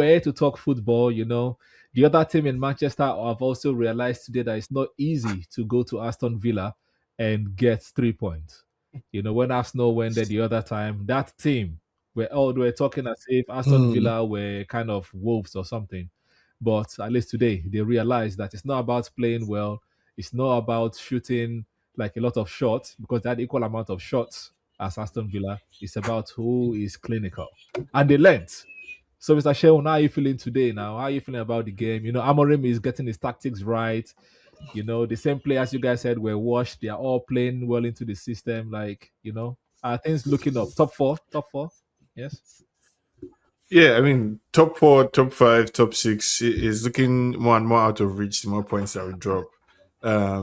we're here to talk football, the other team in Manchester have also realized today that it's not easy to go to Aston Villa and get 3 points. When Arsenal went there the other time, that team we're talking as if Aston Mm. Villa were kind of wolves or something. But at least today they realize that it's not about playing well, it's not about shooting like a lot of shots because they had equal amount of shots as Aston Villa. It's about who is clinical. And they learned. So, Mr. Sheon, how are you feeling today now? How are you feeling about the game? Amorim is getting his tactics right. The same players you guys said were washed. They are all playing well into the system. Like, are things looking up? Top four? Top four? Yes. Yeah, I mean, top four, top five, top six is looking more and more out of reach. The more points that we drop,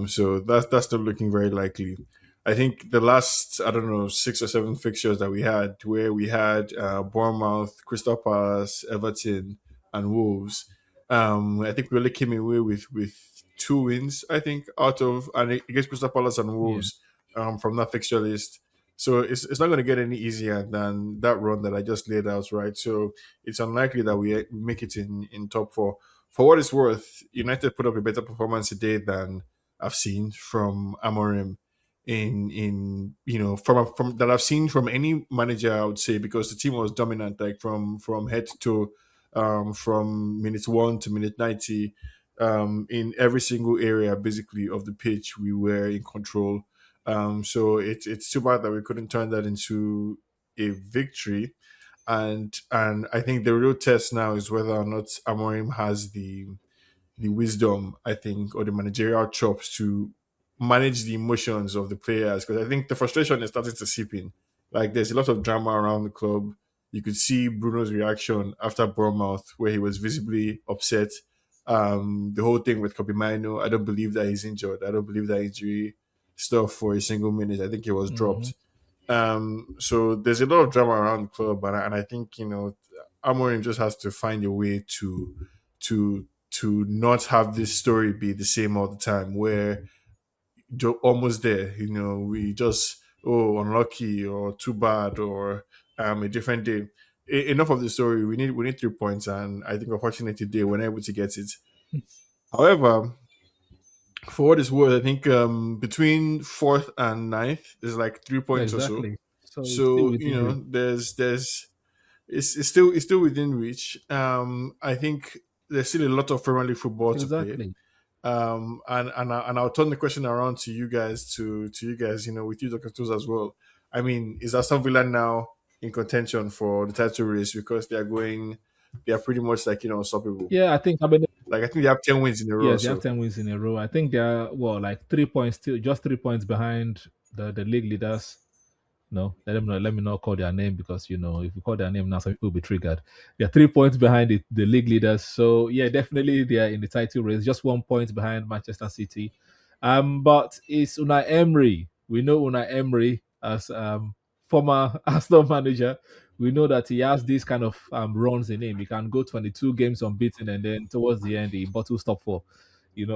so that's not looking very likely. I think the last, I don't know, 6 or 7 fixtures that we had, where we had Bournemouth, Crystal Palace, Everton, and Wolves. I think we only came away with 2 wins. I think out of and against Crystal Palace and Yeah. Wolves, from that fixture list. So it's not going to get any easier than that run that I just laid out, right? So it's unlikely that we make it in top four. For what it's worth, United put up a better performance today than I've seen from Amorim in from that I've seen from any manager, I would say, because the team was dominant, like from head to toe, from minute 1 to minute 90, in every single area basically of the pitch. We were in control. So it's too bad that we couldn't turn that into a victory. And I think the real test now is whether or not Amorim has the wisdom, I think, or the managerial chops to manage the emotions of the players. Because I think the frustration is starting to seep in. Like there's a lot of drama around the club. You could see Bruno's reaction after Bournemouth, where he was visibly upset. The whole thing with Kobbie Mainoo, I don't believe that he's injured. I don't believe that injury stuff for a single minute. I think he was Mm-hmm. dropped. So there's a lot of drama around the club, and I think Amorim just has to find a way to not have this story be the same all the time. Where almost there, we just unlucky or too bad or a different day. Enough of the story. We need 3 points, and I think unfortunately today we're not able to get it. However, for what it's worth, I think between fourth and ninth is like 3 points or so. Exactly. So it's still So within reach. there's it's still within reach. I think there's still a lot of Premier League football to play. Exactly. And I'll turn the question around to you guys, with you, Dr. Tools, as well. I mean, is Aston Villa now in contention for the title race because they are pretty much like unstoppable. Yeah, I think, I mean, Like I think they have 10 wins in a row. yes, they have So 10 wins in a row. I think they're, well, like 3 points, still just 3 points behind the league leaders. No, let me not call their name because if you call their name now, some people will be triggered. They're 3 points behind the league leaders. So yeah, definitely they are in the title race, just 1 point behind Manchester City. But it's Unai Emery. We know Unai Emery as former Arsenal manager. We know that he has these kind of runs in him. He can go 22 games unbeaten and then towards the end he bottles top four.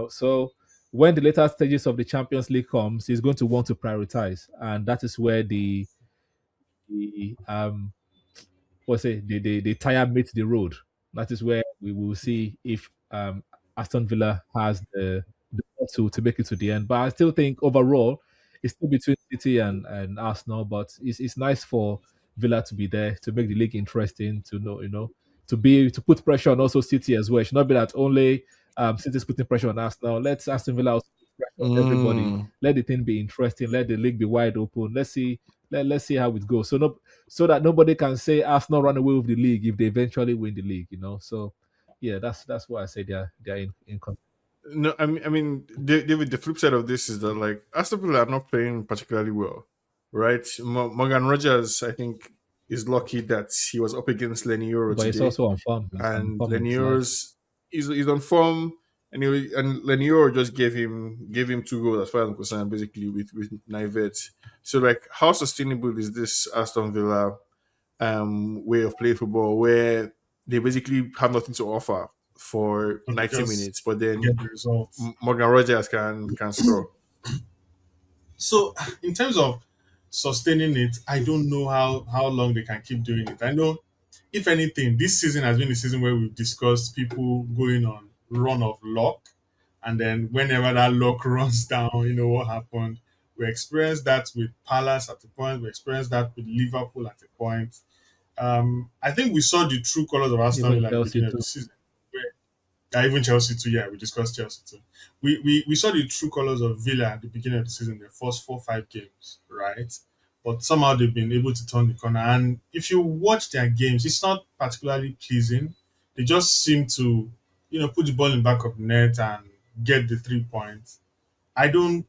So when the later stages of the Champions League comes, he's going to want to prioritize, and that is where the what's it the tire meets the road. That is where we will see if Aston Villa has the to make it to the end. But I still think overall it's still between City and Arsenal. But it's nice for Villa to be there to make the league interesting. To know to put pressure on also City as well. It should not be that only City's putting pressure on Arsenal. Let Aston Villa also put pressure on everybody. mm, Let the thing be interesting. Let the league be wide open. Let's see how it goes. So that nobody can say Arsenal run away with the league if they eventually win the league. So yeah, that's why I say they're in. no, I mean, David. The flip side of this is that like Aston Villa are not playing particularly well, right? Morgan Rogers, I think, is lucky that he was up against Lenny Euro But it's today, also on form. It's on and form in his life. Lanier's is on form, and Lanier just gave him 2 goals as far as I'm concerned, basically with Nivet. So like, how sustainable is this Aston Villa way of playing football where they basically have nothing to offer for but 90 because minutes, but you then get the results. Morgan Rogers can score. So in terms of sustaining it, I don't know how long they can keep doing it. I know if anything, this season has been a season where we've discussed people going on run of luck, and then whenever that luck runs down, what happened. We experienced that with Palace at a point. We experienced that with Liverpool at a point. I think we saw the true colors of Aston Even Villa at the Chelsea beginning of the too. season. Even Chelsea too. Yeah, we discussed Chelsea too. We saw the true colors of Villa at the beginning of the season, the first 4 5 games, right? But somehow they've been able to turn the corner. And if you watch their games, it's not particularly pleasing. They just seem to, put the ball in the back of the net and get the 3 points. I don't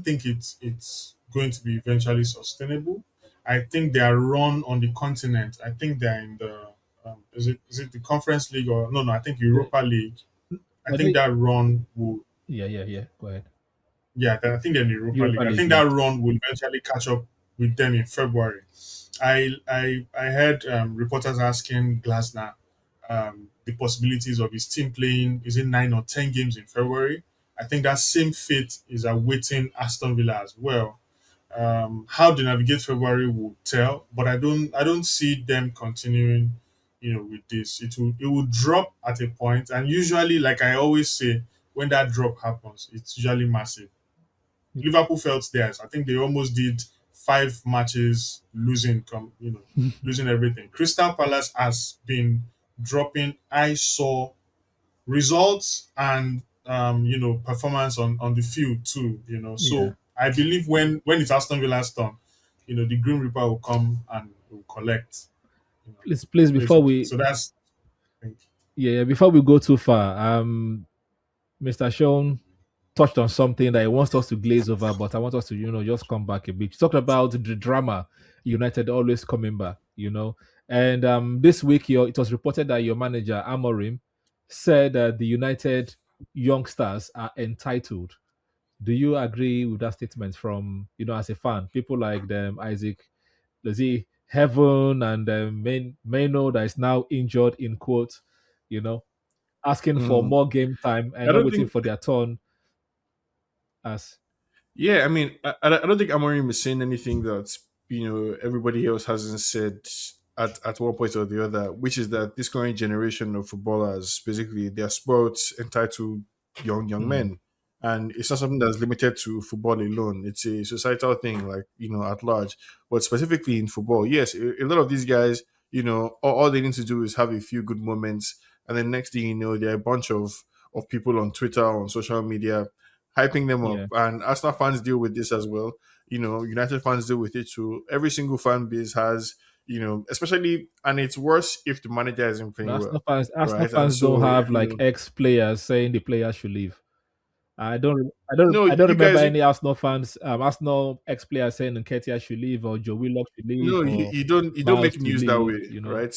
think it's going to be eventually sustainable. I think their run on the continent. I think they're in the is it the Conference League or no, I think The, Europa League. I was think it? that run will Yeah, yeah, yeah. Go ahead. yeah, I think they're in the Europa Europa League. I League, think yeah. that run will eventually catch up with them in February. I heard reporters asking Glasner the possibilities of his team playing is it 9 or 10 games in February. I think that same fate is awaiting Aston Villa as well. How they navigate February will tell, but I don't see them continuing, with this. It will drop at a point, and usually, like I always say, when that drop happens, it's usually massive. Liverpool felt theirs. I think they almost did 5 matches losing, losing everything. Crystal Palace has been dropping. I saw results and performance on the field too. Yeah. So I believe when it's Aston Villa's turn, the Green Reaper will come and will collect. Please, before Basically. we So that's I think. yeah, yeah, before we go too far, Mr. Sean touched on something that he wants us to glaze over, but I want us to, just come back a bit. Talked about the drama, United always coming back. And this week it was reported that your manager, Amorim, said that the United youngsters are entitled. Do you agree with that statement from, as a fan? People like them, Isaac, Lizzie, Heaven, and Mainoo that is now injured in quotes, you know, asking for Mm. more game time and I not don't waiting think. for their turn as Yeah, I mean, I don't think Amorim is saying anything that everybody else hasn't said at one point or the other, which is that this current generation of footballers basically they are sports entitled young mm, men, and it's not something that's limited to football alone. It's a societal thing, like at large, but specifically in football. Yes, a lot of these guys, all they need to do is have a few good moments, and then next thing you know, there are a bunch of people on Twitter, on social media hyping them up. yeah. And Arsenal fans deal with this as well. United fans deal with it too. Every single fan base has, especially, and it's worse if the manager isn't But playing Arsenal well, fans, Arsenal right? And fans don't so, have like ex players saying the players should leave. I don't, no, I don't you remember guys, any Arsenal fans, Arsenal ex players saying Nketiah should leave or Joe Willock should leave no, or you don't Miles make should news that leave. way, right?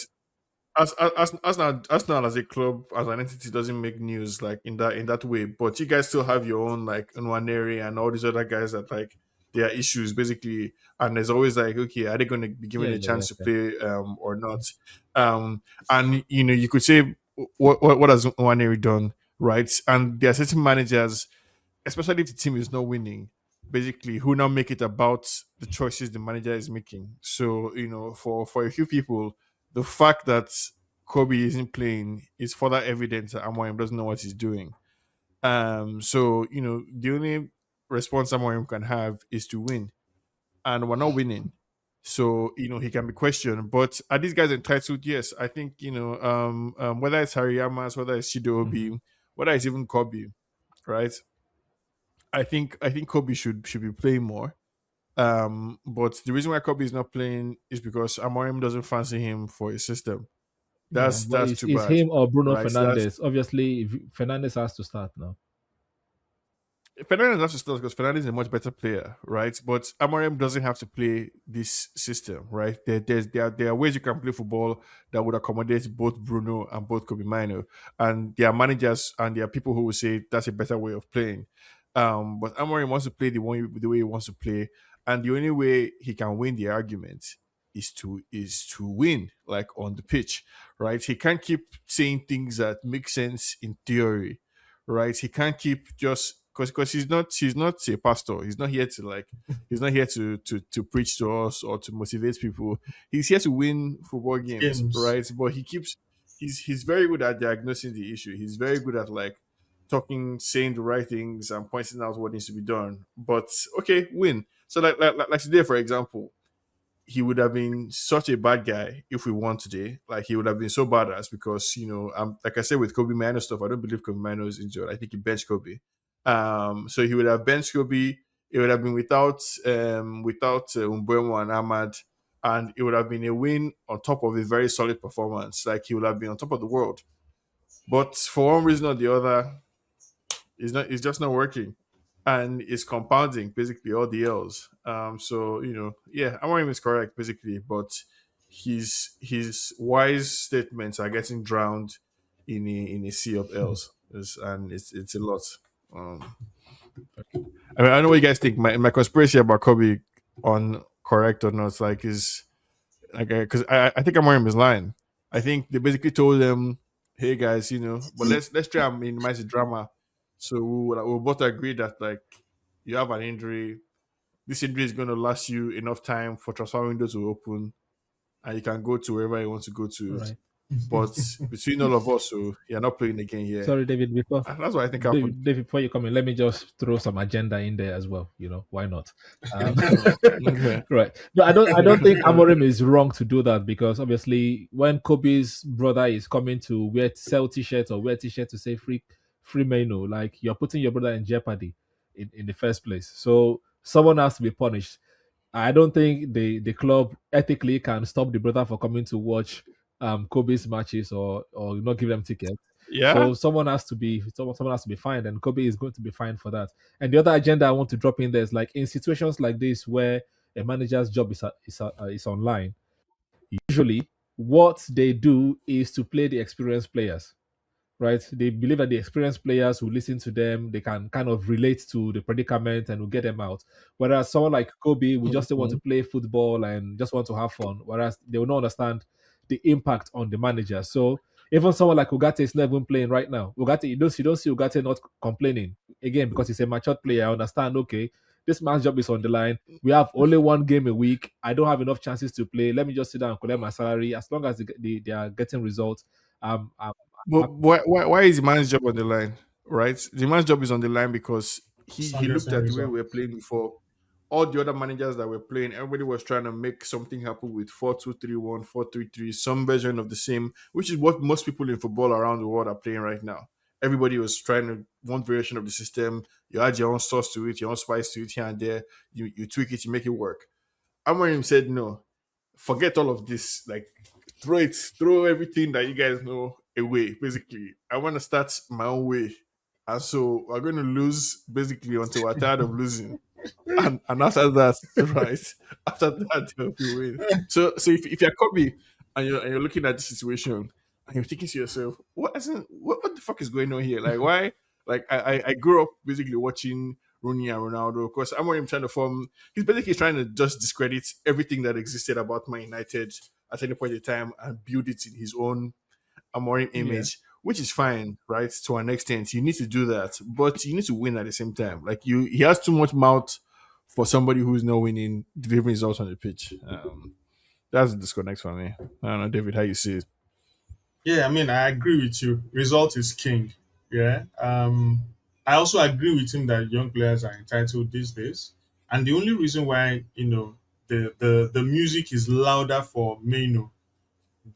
Arsenal as a club, as an entity, doesn't make news like in that way. But you guys still have your own like Nwaneri and all these other guys that like their issues basically, and there's always like, okay, are they going to be given Yeah, a yeah, yeah, chance to yeah. play or not? And you could say what has Nwaneri done, right? And there are certain managers, especially if the team is not winning, basically who now make it about the choices the manager is making. So for a few people, the fact that Kobbie isn't playing is further evidence that Amorim doesn't know what he's doing. So the only response Amorim can have is to win, and we're not winning. So he can be questioned, but are these guys entitled? Yes, I think whether it's Hariyamas, whether it's Hmm. Shidobi, whether it's even Kobbie, right? I think Kobe should be playing more. But the reason why Kobe is not playing is because Amorim doesn't fancy him for his system. Yeah, but That's it's, too it's bad, him or Bruno right? That's Fernandez. Obviously, if Fernandez has to start now. Fernandez has to start because Fernandez is a much better player, right? But Amorim doesn't have to play this system, right? There are ways you can play football that would accommodate both Bruno and both Kobe Mino. And there are managers and there are people who will say that's a better way of playing. But Amorim wants to play the way he wants to play, and the only way he can win the argument is to win, like on the pitch, right? He can't keep saying things that make sense in theory, right? He can't keep just because he's not a pastor. He's not here to like he's not here to preach to us or to motivate people. He's here to win football games, Games. right? But he's very good at diagnosing the issue. He's very good at like talking, saying the right things and pointing out what needs to be done. But okay, win. So like today, for example, he would have been such a bad guy if we won today. Like he would have been so badass because like I said with Kobe Mano stuff, I don't believe Kobe Mano is injured. I think he benched Kobe. So he would have benched Kobe. It would have been without Umbuemo and Ahmad, and it would have been a win on top of a very solid performance. Like he would have been on top of the world. But for one reason or the other, it's not. It's just not working, and it's compounding basically all the L's. So yeah, Amorim is correct basically, but his wise statements are getting drowned in a sea of L's, and it's a lot. Um, I mean, I know what you guys think. My conspiracy about Kobe on correct or not, like is like because I think Amorim is lying. I think they basically told them, "Hey guys, but let's try and minimize the drama." So we'll both agree that like you have an injury. This injury is going to last you enough time for transfer window to open, and you can go to wherever you want to go to. Right. But between all of us, so you're not playing again here. Sorry, David. And that's what I think happened. David, before you come in, let me just throw some agenda in there as well. Why not? Um, Okay. right. No, I don't think Amorim is wrong to do that because obviously when Kobe's brother is coming to sell t-shirts or wear t-shirts to say free Mainoo, like you're putting your brother in jeopardy in the first place. So someone has to be punished. I don't think the club ethically can stop the brother for coming to watch Kobe's matches or not give them tickets. Yeah. So someone has to be fined, and Kobe is going to be fined for that. And the other agenda I want to drop in there is like in situations like this where a manager's job is online. Usually, what they do is to play the experienced players, right? They believe that the experienced players who listen to them, they can kind of relate to the predicament and will get them out. Whereas someone like Kobe will just want to Mhm. play football and just want to have fun, whereas they will not understand the impact on the manager. So even someone like Ugarte is not even playing right now. Ugarte, you don't see Ugarte not complaining again because he's a matured player. I understand. Okay, this man's job is on the line. We have only one game a week. I don't have enough chances to play. Let me just sit down and collect my salary. As long as they are getting results, I'm But happy. why is the man's job on the line? Right? The man's job is on the line because he Son looked getting at the way we were results. playing before. All the other managers that were playing, everybody was trying to make something happen with 4-2-3-1, 4-3-3, some version of the same, which is what most people in football around the world are playing right now. Everybody was trying to one variation of the system. You add your own sauce to it, your own spice to it here and there. You tweak it, you make it work. Amorim said no. Forget all of this. Like throw everything that you guys know away. Basically, I want to start my own way, and so we're going to lose basically until we're tired of losing, and after that, right? After that, they'll be win. So if you're Kobe and you're looking at the situation and you're thinking to yourself, what the fuck is going on here? Like why? Like I grew up basically watching Rooney and Ronaldo. Of course, I'm not even trying to form. He's basically trying to just discredit everything that existed about Man United at any point in time and build it in his own Amorim Yeah. image, which is fine, right? To an extent, you need to do that, but you need to win at the same time. Like he has too much mouth for somebody who's not winning, delivering results on the pitch. That's a disconnect for me. I don't know, David, how you see it? Yeah, I mean, I agree with you. Result is king. Yeah. I also agree with him that young players are entitled these days. And the only reason why, the music is louder for Mainoo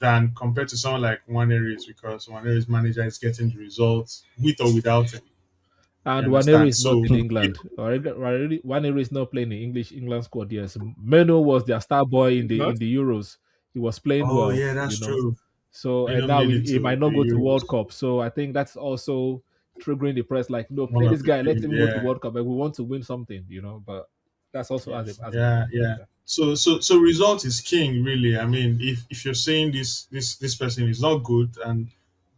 than compared to someone like Waneri is because Waneri's manager is getting the results with or without him. You And Waneri understand? is not So in England. Already, Waneri is not playing the England squad. Yes, Meno was their star boy in it's the not. Euros. He was playing Oh well, yeah, that's true. So and Mainoo now made it he to might the not go to World Euros. Cup. So I think that's also triggering the press. Like, no, One play of this the guy. Let things, him go to yeah. World Cup. And we want to win something, But that's also as a Yeah, yeah. factor. So result is king, really. I mean, if you're saying this person is not good, and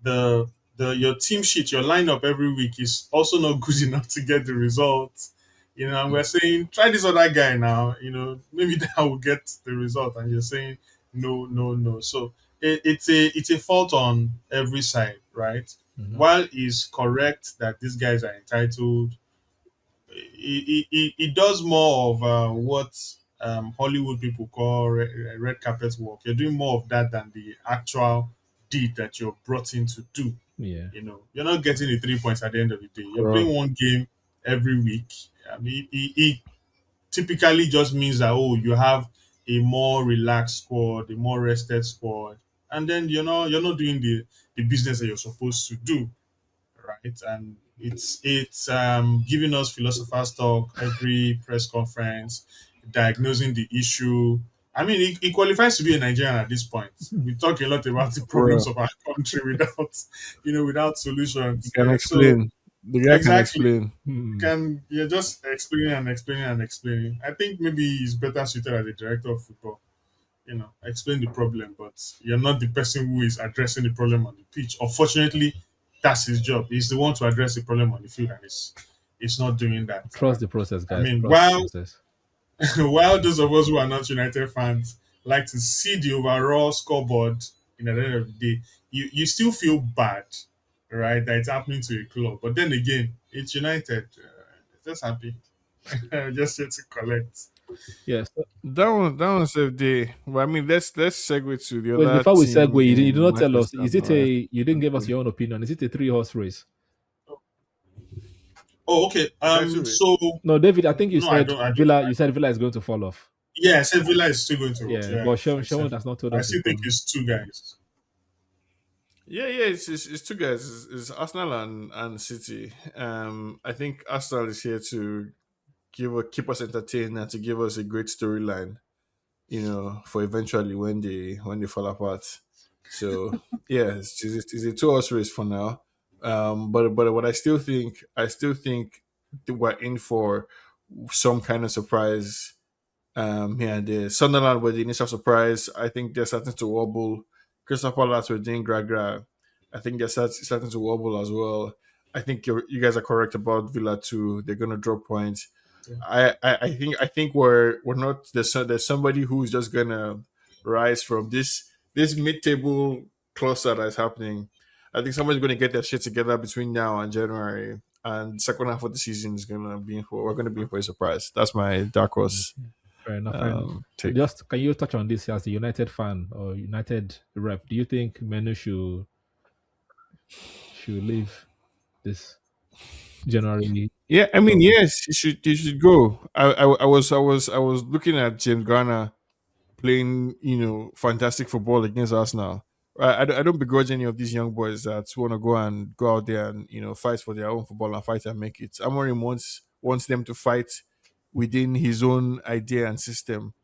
the your team sheet, your lineup every week is also not good enough to get the results, and we're saying try this other guy now, maybe that will get the result, and you're saying no, no, no. So it's a fault on every side, right? Mhm. While it's correct that these guys are entitled, it does more of what Hollywood people call red carpet work. You're doing more of that than the actual deed that you're brought in to do. Yeah. You're not getting the 3 points at the end of the day. You're Bro. playing one game every week. I mean, it typically just means that you have a more relaxed squad, a more rested squad, and then you're not doing the business that you're supposed to do, right? And it's giving us philosophers talk every press conference, diagnosing the issue. I mean, it qualifies to be a Nigerian at this point. We talk a lot about the problems Bro. of our country without, without You solutions. can So explain. The guy can exactly, explain. Hmm. you're just explaining and explaining and explaining. I think maybe he's better suited as a director of football. Explain the problem, but you're not the person who is addressing the problem on the pitch. Unfortunately, that's his job. He's the one to address the problem on the field, and it's not doing that. Trust the process, I guys. mean, Trust the while process. while those of us who are not United fans like to see the overall scoreboard at the end of the day, you still feel bad, right, that it's happening to a club. But then again, it's United. Just happy, just here to collect. Yes. That one's a day. Well, I mean, let's segue to the Wait, other before we team segue, you did in not tell us. Manchester. Is it a? You didn't give us your own opinion. Is it a three-horse race? Oh, okay. Is that true? So No, David. I think you no, I said don't. I don't. Villa. You said Villa is going to fall off. Yeah, I said Villa is still going to watch. Yeah, Yeah, but I Sean said. has not told I us his still think own. it's two guys. Yeah. It's two guys. It's Arsenal and City. I think Arsenal is here to keep us entertained and to give us a great storyline. For eventually when they fall apart. So yeah, it's a 2 horse race for now. But what I still think we're in for some kind of surprise. Here and there. Sunderland were the initial surprise. I think they're starting to wobble. Crystal Palace were doing gra. I think they're starting to wobble as well. I think you guys are correct about Villa too. They're gonna drop points. Yeah. I think we're not there's somebody who's just gonna rise from this mid table cluster that's happening. I think somebody's gonna get their shit together between now and January, and second half of the season is gonna be we're gonna be in for a surprise. That's my dark horse Okay. Fair enough. Fair enough. take. Just can you touch on this as a United fan or United rep? Do you think Mainoo should leave this January? Yeah, I mean, Summer? yes, you should go. I was looking at James Garner playing, fantastic football against Arsenal. I don't begrudge any of these young boys that want to go out there and fight for their own football and fight and make it. Amorim wants them to fight within his own idea and system.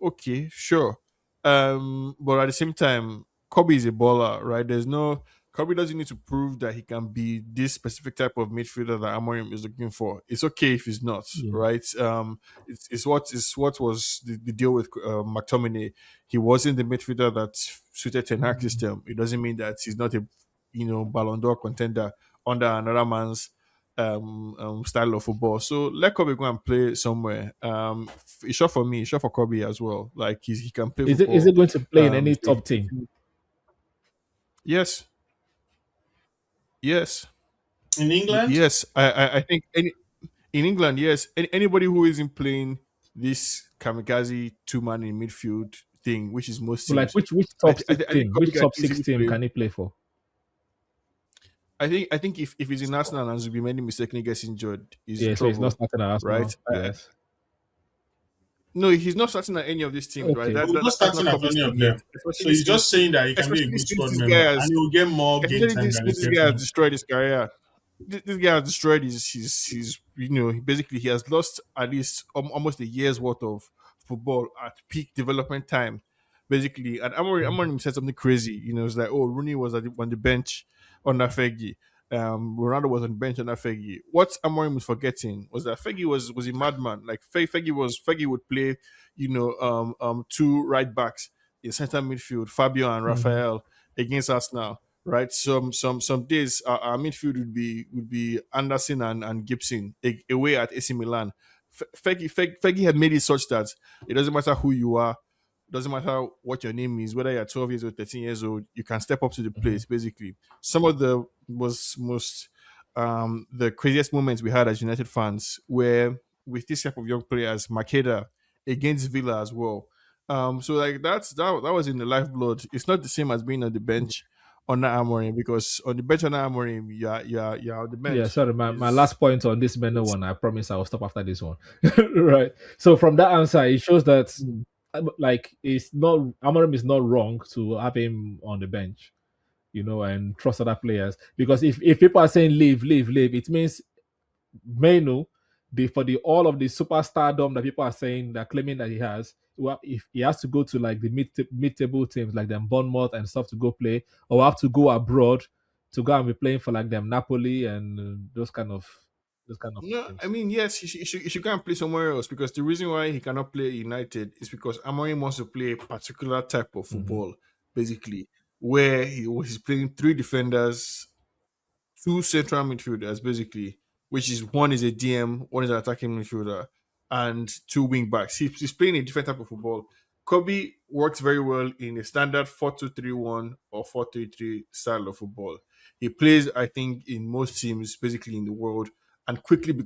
Okay, sure. But at the same time, Kobe is a baller, right? Kobe doesn't need to prove that he can be this specific type of midfielder that Amorim is looking for. It's okay if he's not, Yeah. right? It's what was the deal with McTominay. He wasn't the midfielder that suited Ten Hag Mm. system. It doesn't mean that he's not a Ballon d'Or contender under another man's style of football. So let Kobe go and play somewhere. It's short for me. It's short for Kobe as well. Like he can play Is football. it going to play in any So top team? yes, yes, In England, yes. I think in England, yes. Anybody who isn't playing this kamikaze two man in midfield thing, which is most So like teams, which I, top th- I, six th- I think team? Kobe Which can top six easily team play. can he play for? I think if he's in Arsenal and Zubimendi mistakenly gets injured, he's in Yeah, so he's not trouble, starting at right? Arsenal. Yes. No, he's not starting at any of these teams, right? Okay. That, we're that not that's not starting at Kobe's any thing of yet. them. So he's just saying that he can be a Especially good since squad this member guy and has, he will get more game especially time this, than since he's this guy has getting. destroyed his career. This guy has destroyed his basically he has lost at least almost a year's worth of football at peak development time, basically. And Amorim said something crazy. It's like, oh, Rooney was on the bench under Fergie. Ronaldo was on the bench under Fergie. What Amorim was forgetting was that Fergie was a madman. Like Fergie would play, two right backs in center midfield, Fabio and Mhm. Rafael against Arsenal, right? Some days our midfield would be Anderson and Gibson away at AC Milan. Fergie had made it such that it doesn't matter who you are, doesn't matter what your name is, whether you're 12 years old, 13 years old, you can step up to the Mhm. place. Basically, some of the most the craziest moments we had as United fans, where with this type of young players, Makeda against Villa as well. So like that was in the lifeblood. It's not the same as being on the bench on Amorim, because on the bench on Amorim, you're on the Yeah, bench. sorry. My Is last point on this Mainoo it's one, I promise I will stop after this one. Right. So from that answer, it shows that like it's not Amorim is not wrong to have him on the bench, and trust other players. Because if people are saying leave, leave, leave, it means Mainoo, for the all of the superstardom that people are saying that claiming that he has, well, if he has to go to like the mid table teams like them Bournemouth and stuff to go play, or have to go abroad to go and be playing for like them Napoli and those kind of No, I teams. mean, yes, he should go and play somewhere else, because the reason why he cannot play United is because Amorim wants to play a particular type of Hmm. football, basically, where he's playing three defenders, two central midfielders, basically, which is one is a DM, one is an attacking midfielder, and two wing backs. He's playing a different type of football. Kobbie works very well in a standard 4-2-3-1 or 4-3-3 style of football. He plays, I think, in most teams basically in the world, and quickly,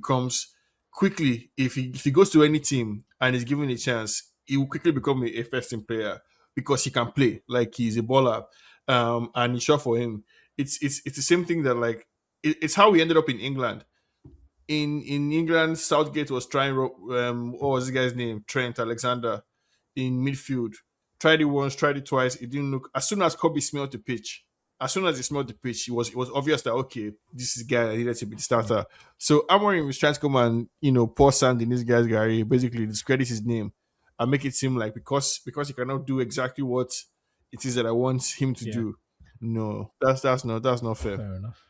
if he goes to any team and is given a chance, he will quickly become a first team player, because he can play like he's a baller, and it's short for him. It's the same thing that like it's how we ended up in England. In England, Southgate was trying. What was this guy's name? Trent Alexander in midfield. Tried it once, tried it twice. It didn't look. As soon as Kobbie smelled the pitch, as soon as he smelled the pitch, it was obvious that okay, this is the guy that needed to be the starter. So Amorim was trying to come and pour sand in this guy's garage, basically discredit his name and make it seem like because he cannot do exactly what it is that I want him to Yeah, do. No, that's not fair. fair enough.